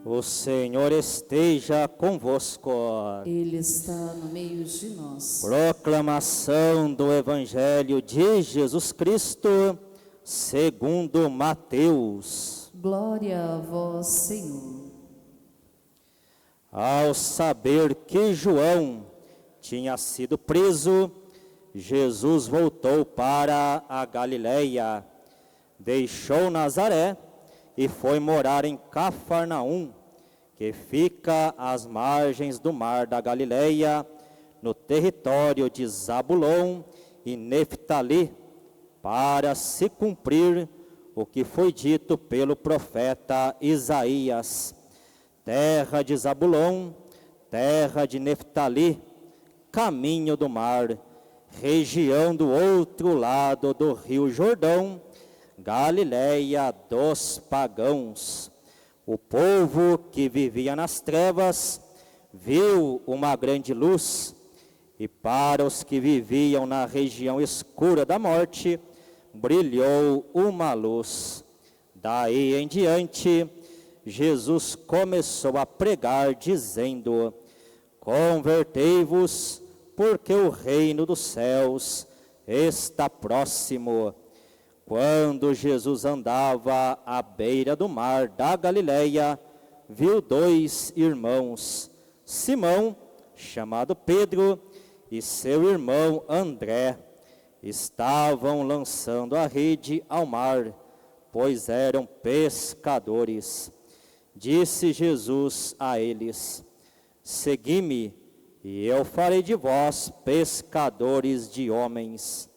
O Senhor esteja convosco. Ele está no meio de nós. Proclamação do Evangelho de Jesus Cristo, segundo Mateus. Glória a vós, Senhor. Ao saber que João tinha sido preso, Jesus voltou para a Galileia, deixou Nazaré e foi morar em Cafarnaum, que fica às margens do mar da Galileia, no território de Zabulon e Neftali, para se cumprir o que foi dito pelo profeta Isaías: terra de Zabulon, terra de Neftali, caminho do mar, região do outro lado do rio Jordão, Galileia dos pagãos. O povo que vivia nas trevas viu uma grande luz, e para os que viviam na região escura da morte, brilhou uma luz. Daí em diante, Jesus começou a pregar, dizendo: convertei-vos, porque o reino dos céus está próximo. Quando Jesus andava à beira do mar da Galileia, viu dois irmãos, Simão, chamado Pedro, e seu irmão André. Estavam lançando a rede ao mar, pois eram pescadores. Disse Jesus a eles: segui-me, e eu farei de vós pescadores de homens.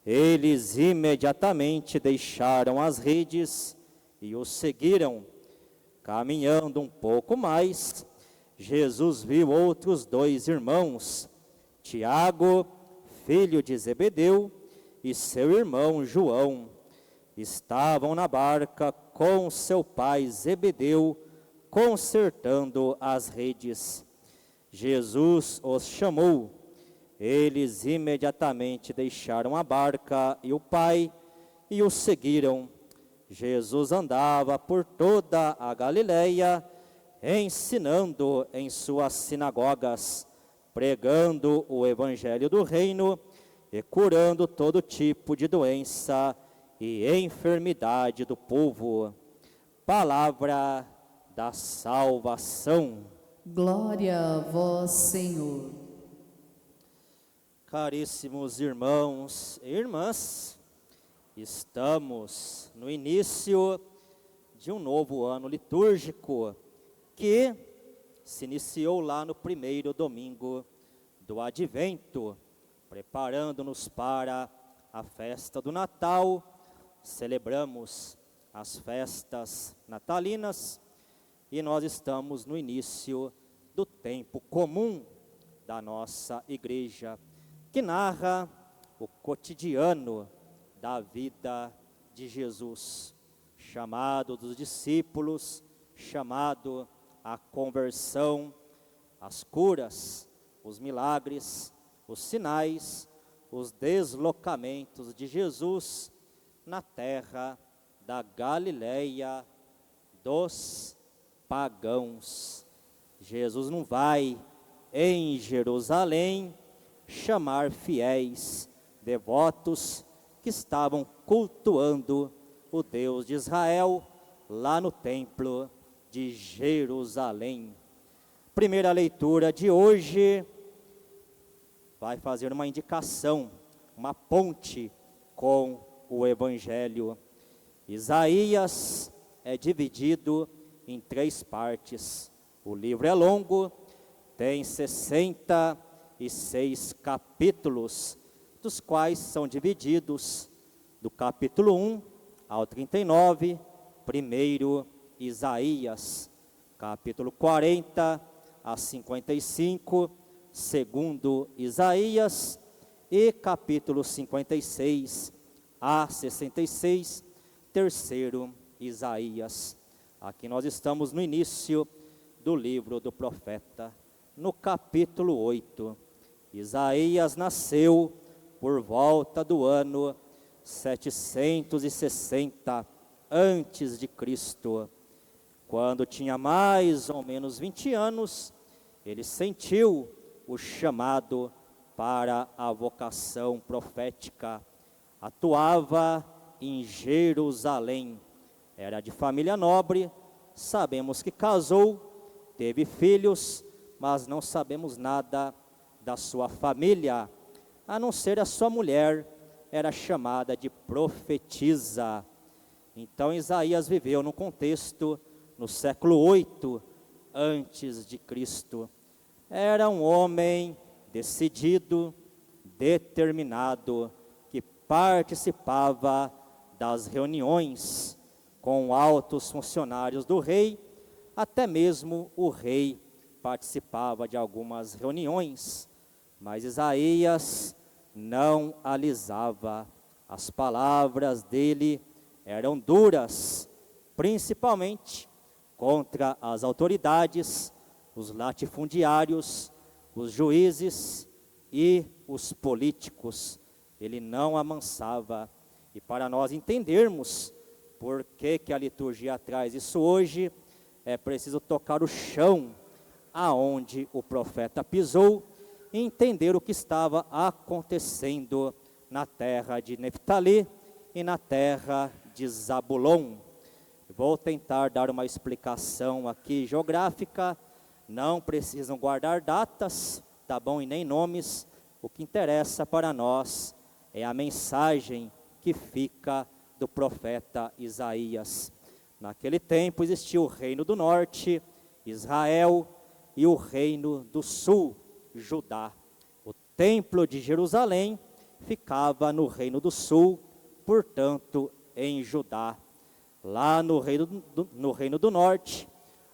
Eles imediatamente deixaram as redes e o seguiram. Caminhando um pouco mais, Jesus viu outros dois irmãos, Tiago, filho de Zebedeu, e seu irmão João. Estavam na barca com seu pai Zebedeu, consertando as redes. Jesus os chamou. Eles imediatamente deixaram a barca e o pai e o seguiram. Jesus andava por toda a Galileia, ensinando em suas sinagogas, pregando o evangelho do reino e curando todo tipo de doença e enfermidade do povo. Palavra da salvação. Glória a vós, Senhor. Caríssimos irmãos e irmãs, estamos no início de um novo ano litúrgico que se iniciou lá no primeiro domingo do Advento, preparando-nos para a festa do Natal. Celebramos as festas natalinas e nós estamos no início do tempo comum da nossa igreja, que narra o cotidiano da vida de Jesus, chamado dos discípulos, chamado à conversão, as curas, os milagres, os sinais, os deslocamentos de Jesus na terra da Galileia dos pagãos. Jesus não vai em Jerusalém chamar fiéis, devotos, que estavam cultuando o Deus de Israel lá no templo de Jerusalém. Primeira leitura de hoje vai fazer uma indicação, uma ponte com o Evangelho. Isaías é dividido em 3 partes. O livro é longo, tem 66 capítulos, dos quais são divididos do capítulo 1 ao 39, primeiro Isaías, capítulo 40 a 55, segundo Isaías, e capítulo 56 a 66, terceiro Isaías. Aqui nós estamos no início do livro do profeta, no capítulo 8. Isaías nasceu por volta do ano 760 antes de Cristo. quando tinha mais ou menos 20 anos, ele sentiu o chamado para a vocação profética. Atuava em Jerusalém. Era de família nobre, sabemos que casou, teve filhos, mas não sabemos nada da sua família, a não ser a sua mulher, era chamada de profetisa. Então Isaías viveu no contexto no século 8 antes de Cristo. Era um homem decidido, determinado, que participava das reuniões com altos funcionários do rei, até mesmo o rei participava de algumas reuniões, mas Isaías não alisava. As palavras dele eram duras, principalmente contra as autoridades, os latifundiários, os juízes e os políticos. Ele não amansava. E para nós entendermos por que a liturgia traz isso hoje, é preciso tocar o chão aonde o profeta pisou e entender o que estava acontecendo na terra de Neftali e na terra de Zabulon. Vou tentar dar uma explicação aqui geográfica, não precisam guardar datas, tá bom, e nem nomes. O que interessa para nós é a mensagem que fica do profeta Isaías. Naquele tempo existia o reino do norte, Israel, e o reino do sul, Judá. O templo de Jerusalém ficava no reino do sul, portanto, em Judá. Lá no reino do norte,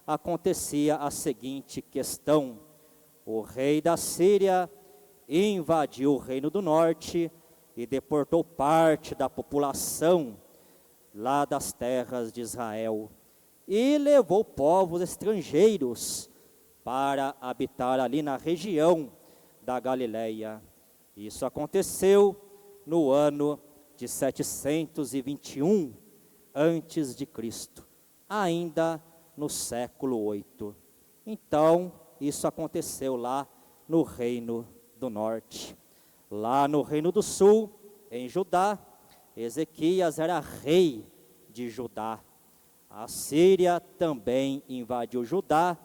acontecia a seguinte questão: o rei da Síria invadiu o reino do norte e deportou parte da população lá das terras de Israel, e levou povos estrangeiros para habitar ali na região da Galileia. Isso aconteceu no ano de 721 antes de Cristo, ainda no século 8. Então, isso aconteceu lá no reino do norte. Lá no reino do sul, em Judá, Ezequias era rei de Judá. A Síria também invadiu Judá,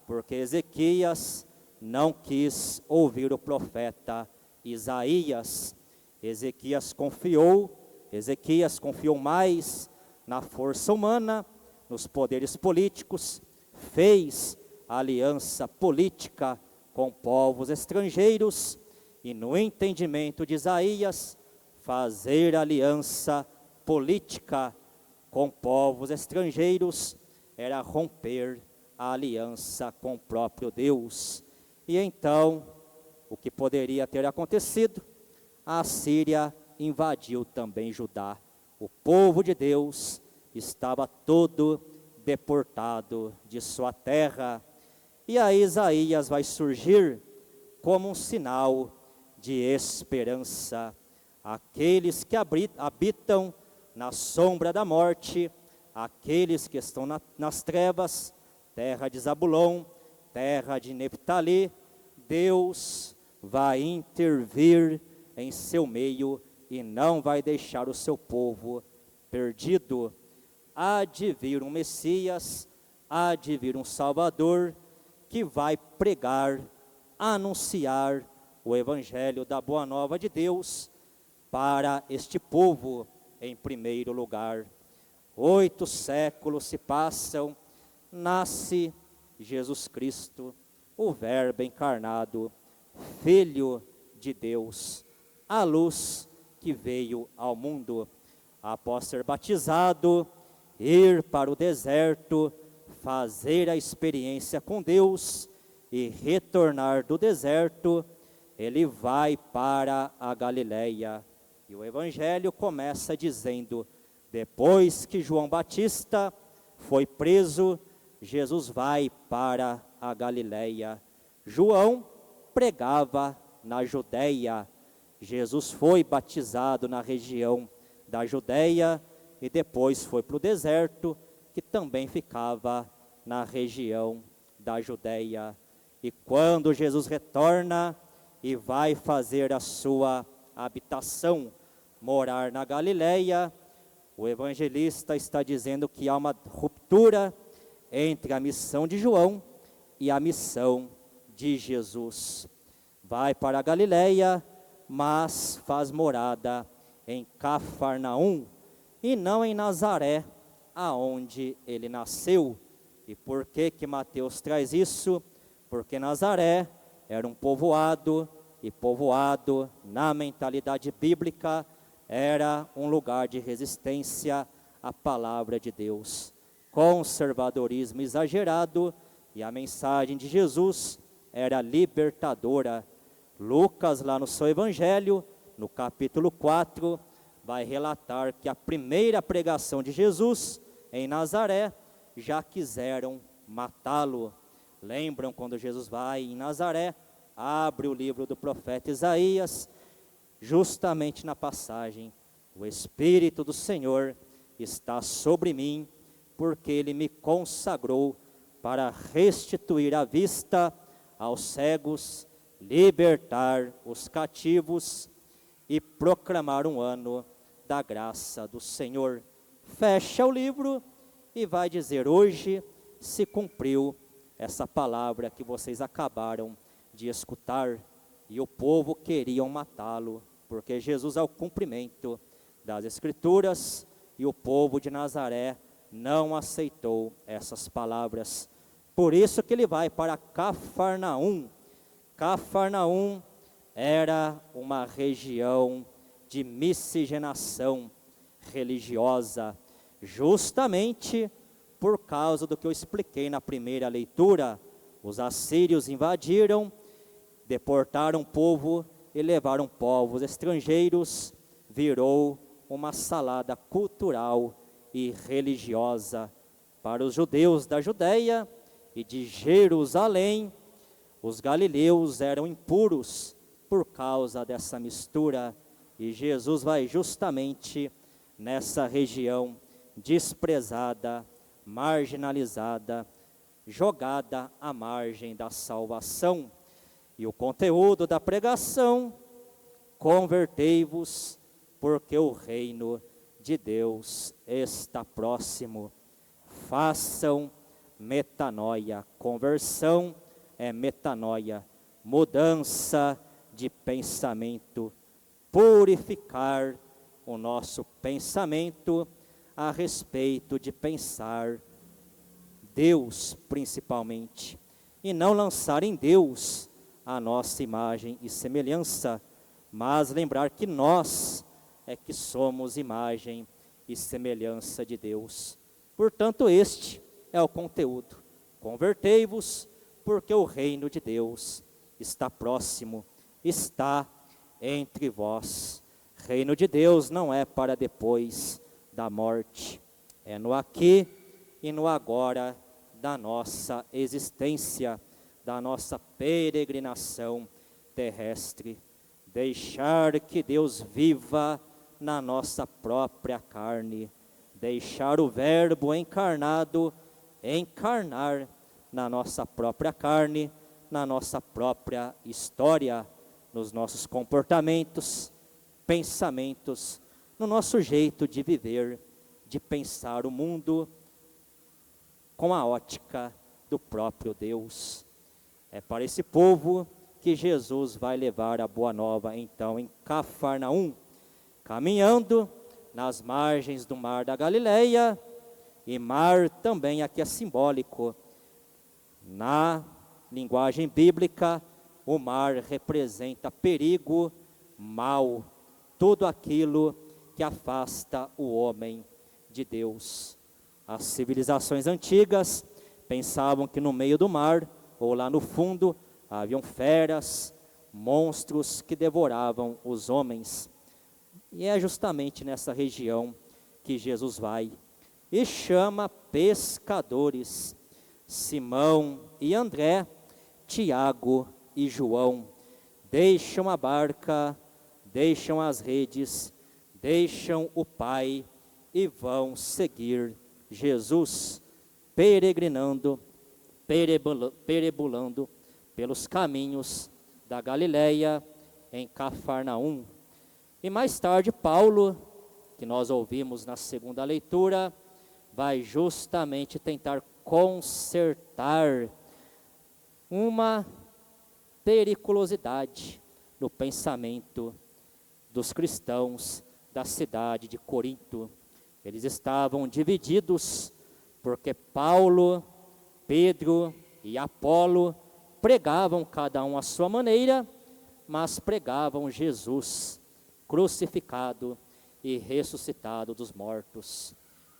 porque Ezequias não quis ouvir o profeta Isaías. Ezequias confiou mais na força humana, nos poderes políticos, fez aliança política com povos estrangeiros, e no entendimento de Isaías, fazer aliança política com povos estrangeiros era romper a aliança com o próprio Deus. E então, o que poderia ter acontecido? A Síria invadiu também Judá. O povo de Deus estava todo deportado de sua terra. E aí Isaías vai surgir como um sinal de esperança. Aqueles que habitam na sombra da morte, aqueles que estão nas trevas, terra de Zabulon, terra de Neftali, Deus vai intervir em seu meio e não vai deixar o seu povo perdido. Há de vir um Messias, há de vir um Salvador, que vai pregar, anunciar o Evangelho da Boa Nova de Deus para este povo em primeiro lugar. 8 séculos se passam, nasce Jesus Cristo, o Verbo encarnado, Filho de Deus, a luz que veio ao mundo. Após ser batizado, ir para o deserto, fazer a experiência com Deus e retornar do deserto, ele vai para a Galileia. E o Evangelho começa dizendo: depois que João Batista foi preso, Jesus vai para a Galileia. João pregava na Judeia. Jesus foi batizado na região da Judeia e depois foi para o deserto, que também ficava na região da Judéia. E quando Jesus retorna e vai fazer a sua habitação, morar na Galileia, o evangelista está dizendo que há uma ruptura entre a missão de João e a missão de Jesus. Vai para a Galileia, mas faz morada em Cafarnaum e não em Nazaré, aonde ele nasceu. E por que Mateus traz isso? Porque Nazaré era um povoado, e povoado, na mentalidade bíblica, era um lugar de resistência à palavra de Deus. Conservadorismo exagerado, e a mensagem de Jesus era libertadora. Lucas, lá no seu evangelho, no capítulo 4, vai relatar que a primeira pregação de Jesus em Nazaré, já quiseram matá-lo. Lembram quando Jesus vai em Nazaré, abre o livro do profeta Isaías, justamente na passagem: o Espírito do Senhor está sobre mim, porque Ele me consagrou para restituir a vista aos cegos, libertar os cativos e proclamar um ano da graça do Senhor. Fecha o livro e vai dizer: hoje se cumpriu essa palavra que vocês acabaram de escutar. E o povo queriam matá-lo, porque Jesus é o cumprimento das Escrituras, e o povo de Nazaré não aceitou essas palavras. Por isso que ele vai para Cafarnaum. Cafarnaum era uma região de miscigenação religiosa, justamente por causa do que eu expliquei na primeira leitura. Os assírios invadiram, deportaram o povo e levaram povos estrangeiros. Virou uma salada cultural e religiosa. Para os judeus da Judéia e de Jerusalém, os galileus eram impuros por causa dessa mistura. E Jesus vai justamente nessa região desprezada, marginalizada, jogada à margem da salvação. E o conteúdo da pregação: convertei-vos, porque o reino de Deus está próximo. Façam metanoia. Conversão é metanoia, mudança de pensamento, purificar o nosso pensamento a respeito de pensar Deus principalmente, e não lançar em Deus a nossa imagem e semelhança, mas lembrar que nós é que somos imagem e semelhança de Deus. Portanto, este é o conteúdo: convertei-vos, porque o reino de Deus está próximo, está entre vós. Reino de Deus não é para depois da morte, é no aqui e no agora da nossa existência, da nossa peregrinação terrestre. Deixar que Deus viva na nossa própria carne, deixar o Verbo encarnado encarnar na nossa própria carne, na nossa própria história, nos nossos comportamentos, pensamentos, no nosso jeito de viver, de pensar o mundo com a ótica do próprio Deus. É para esse povo que Jesus vai levar a boa nova, então, em Cafarnaum, caminhando nas margens do mar da Galileia. E mar também aqui é simbólico. Na linguagem bíblica, o mar representa perigo, mal, tudo aquilo que afasta o homem de Deus. As civilizações antigas pensavam que no meio do mar, ou lá no fundo, haviam feras, monstros que devoravam os homens. E é justamente nessa região que Jesus vai e chama pescadores: Simão e André, Tiago e João. Deixam a barca, deixam as redes, deixam o Pai e vão seguir Jesus. perambulando pelos caminhos da Galileia, em Cafarnaum. E mais tarde, Paulo, que nós ouvimos na segunda leitura, vai justamente tentar consertar uma periculosidade no pensamento dos cristãos da cidade de Corinto. Eles estavam divididos porque Paulo, Pedro e Apolo pregavam cada um à sua maneira, mas pregavam Jesus crucificado e ressuscitado dos mortos.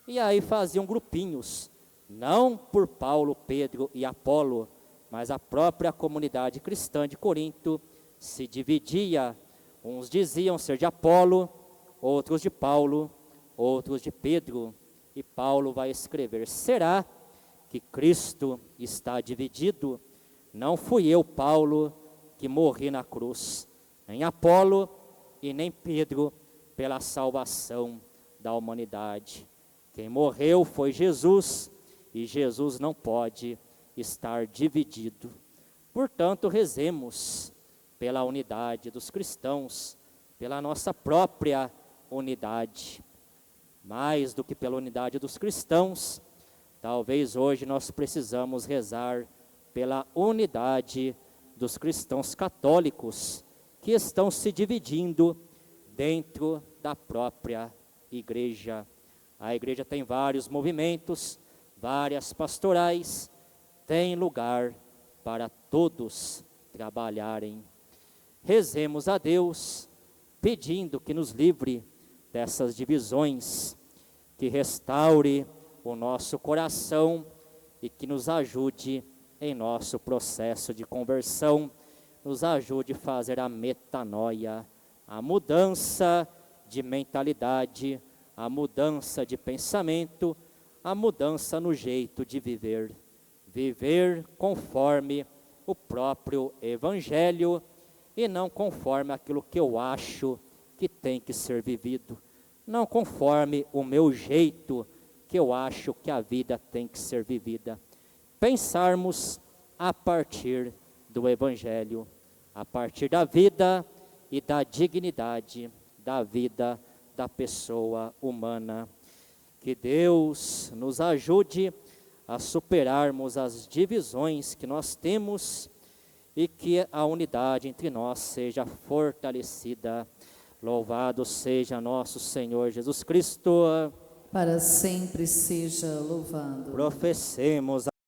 E aí faziam grupinhos, não por Paulo, Pedro e Apolo, mas a própria comunidade cristã de Corinto se dividia. Uns diziam ser de Apolo, outros de Paulo, outros de Pedro. E Paulo vai escrever: será que Cristo está dividido? Não fui eu, Paulo, que morri na cruz, nem Apolo e nem Pedro, pela salvação da humanidade. Quem morreu foi Jesus, e Jesus não pode estar dividido. Portanto, rezemos pela unidade dos cristãos, pela nossa própria unidade. Mais do que pela unidade dos cristãos, talvez hoje nós precisamos rezar pela unidade dos cristãos católicos, que estão se dividindo dentro da própria igreja. A igreja tem vários movimentos, várias pastorais, tem lugar para todos trabalharem. Rezemos a Deus, pedindo que nos livre dessas divisões, que restaure o nosso coração e que nos ajude em nosso processo de conversão, nos ajude a fazer a metanoia, a mudança de mentalidade, a mudança de pensamento, a mudança no jeito de viver. Viver conforme o próprio Evangelho e não conforme aquilo que eu acho que tem que ser vivido. Não conforme o meu jeito que eu acho que a vida tem que ser vivida. Pensarmos a partir do Evangelho, a partir da vida e da dignidade da vida da pessoa humana. Que Deus nos ajude a superarmos as divisões que nós temos e que a unidade entre nós seja fortalecida. Louvado seja nosso Senhor Jesus Cristo. Para sempre seja louvado. Professemos